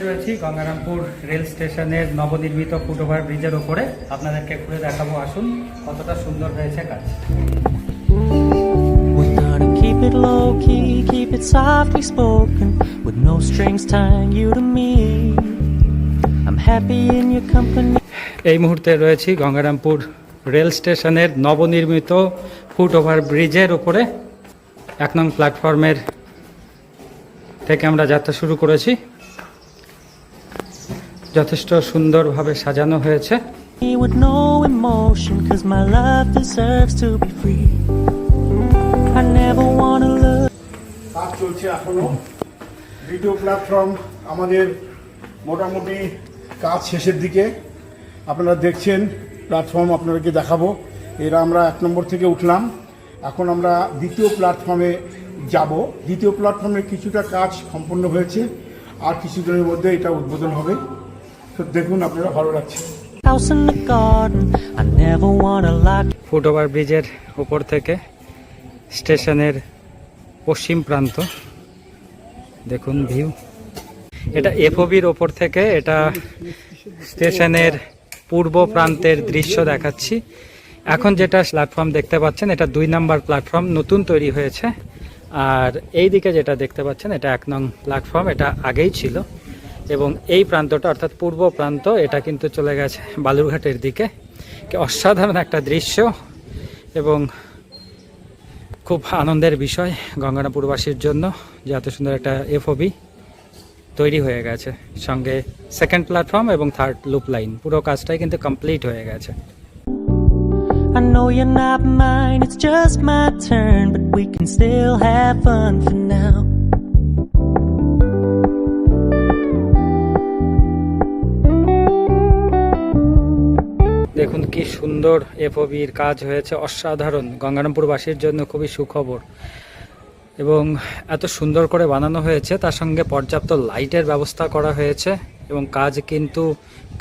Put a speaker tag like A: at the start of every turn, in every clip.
A: রয়েছি গঙ্গারামপুর রেল স্টেশনের নবনির্মিত ফুটওভার ব্রিজের ওপরে। আপনাদেরকে ঘুরে দেখাবো, আসুন কতটা সুন্দর হয়েছে কাজ।
B: Keep it low key, keep it softly spoken, with no strings tying you to me. I'm happy in your company.
A: এই মুহূর্তে রয়েছি গঙ্গারামপুর রেল স্টেশনের নবনির্মিত ফুটওভার ব্রিজের উপরে। 1 নং প্ল্যাটফর্মের থেকে আমরা যাত্রা শুরু করেছি। যথেষ্ট সুন্দরভাবে সাজানো হয়েছে।
B: With no emotion, 'cause my love deserves to be free. I never wanna look.
C: কাজ চলছে এখনো। দ্বিতীয় প্ল্যাটফর্ম আমাদের মোটামুটি কাজ শেষের দিকে। আপনারা দেখছেন প্ল্যাটফর্ম, আপনাদেরকে দেখাবো। এরা আমরা 1 নম্বর থেকে উঠলাম, এখন আমরা দ্বিতীয় প্ল্যাটফর্মে যাব। দ্বিতীয় প্ল্যাটফর্মের কিছুটা কাজ সম্পন্ন হয়েছে, আর কিছুদিনের মধ্যে এটা উদ্বোধন হবে। তো দেখুন, আপনারা ভালো লাগছে।
B: House in the garden, I never wanna lock.
A: Foot over ব্রিজের উপর থেকে স্টেশনের পশ্চিম প্রান্ত দেখুন ভিউ। এটা এফওবির ওপর থেকে এটা স্টেশনের পূর্ব প্রান্তের দৃশ্য দেখাচ্ছি। এখন যেটা প্ল্যাটফর্ম দেখতে পাচ্ছেন, এটা 2 নম্বর প্ল্যাটফর্ম, নতুন তৈরি হয়েছে। আর এই দিকে যেটা দেখতে পাচ্ছেন, এটা 1 নং প্ল্যাটফর্ম, এটা আগেই ছিল। এবং এই প্রান্তটা অর্থাৎ পূর্ব প্রান্ত, এটা কিন্তু চলে গেছে বালুরঘাটের দিকে। অসাধারণ একটা দৃশ্য এবং খুব আনন্দের বিষয় গঙ্গারামপুরবাসীর জন্য যে এত সুন্দর একটা এফওবি তৈরি হয়ে গেছে। সঙ্গে 2nd প্ল্যাটফর্ম এবং 3rd লুপ লাইন, পুরো কাজটাই কিন্তু কমপ্লিট হয়ে গেছে।
B: I know you're not mine, it's just my turn, but we can still have fun for now.
A: দেখুন কি সুন্দর এফওবির কাজ হয়েছে, অসাধারণ। গঙ্গারামপুরবাসীর জন্য খুবই সুখবর। এবং এত সুন্দর করে বানানো হয়েছে, তার সঙ্গে পর্যাপ্ত লাইটের ব্যবস্থা করা হয়েছে এবং কাজ কিন্তু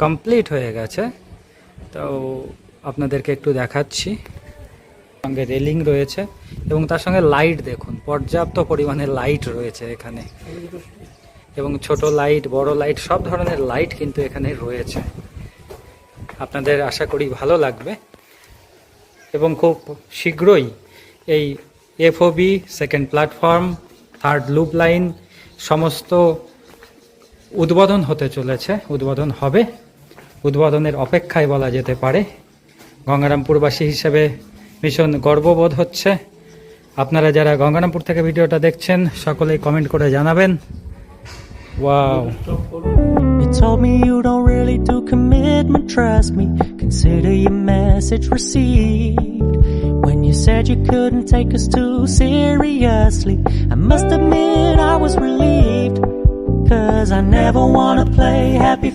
A: কমপ্লিট হয়ে গেছে। তো আপনাদেরকে একটু দেখাচ্ছি। সঙ্গে রেলিং রয়েছে এবং তার সঙ্গে লাইট দেখুন, পর্যাপ্ত পরিমাণে লাইট রয়েছে এখানে। এবং ছোট লাইট, বড় লাইট, সব ধরনের লাইট কিন্তু এখানে রয়েছে। আপনাদের আশা করি ভালো লাগবে। এবং খুব শীঘ্রই এই FOB, 2nd platform, 3rd loop line সমস্ত উদ্বোধন হতে চলেছে, উদ্বোধন হবে। উদ্বোধনের অপেক্ষায় বলা যেতে পারে। গঙ্গারামপুরবাসী হিসেবে ভীষণ গর্ববোধ হচ্ছে। আপনারা যারা গঙ্গারামপুর থেকে ভিডিওটা দেখছেন, সকলেই কমেন্ট করে জানাবেন। Wow!
B: You told me you don't really do commitment, trust me, consider your message received. When you said you couldn't take us too seriously, I must admit I was relieved, 'cause I never wanna play happy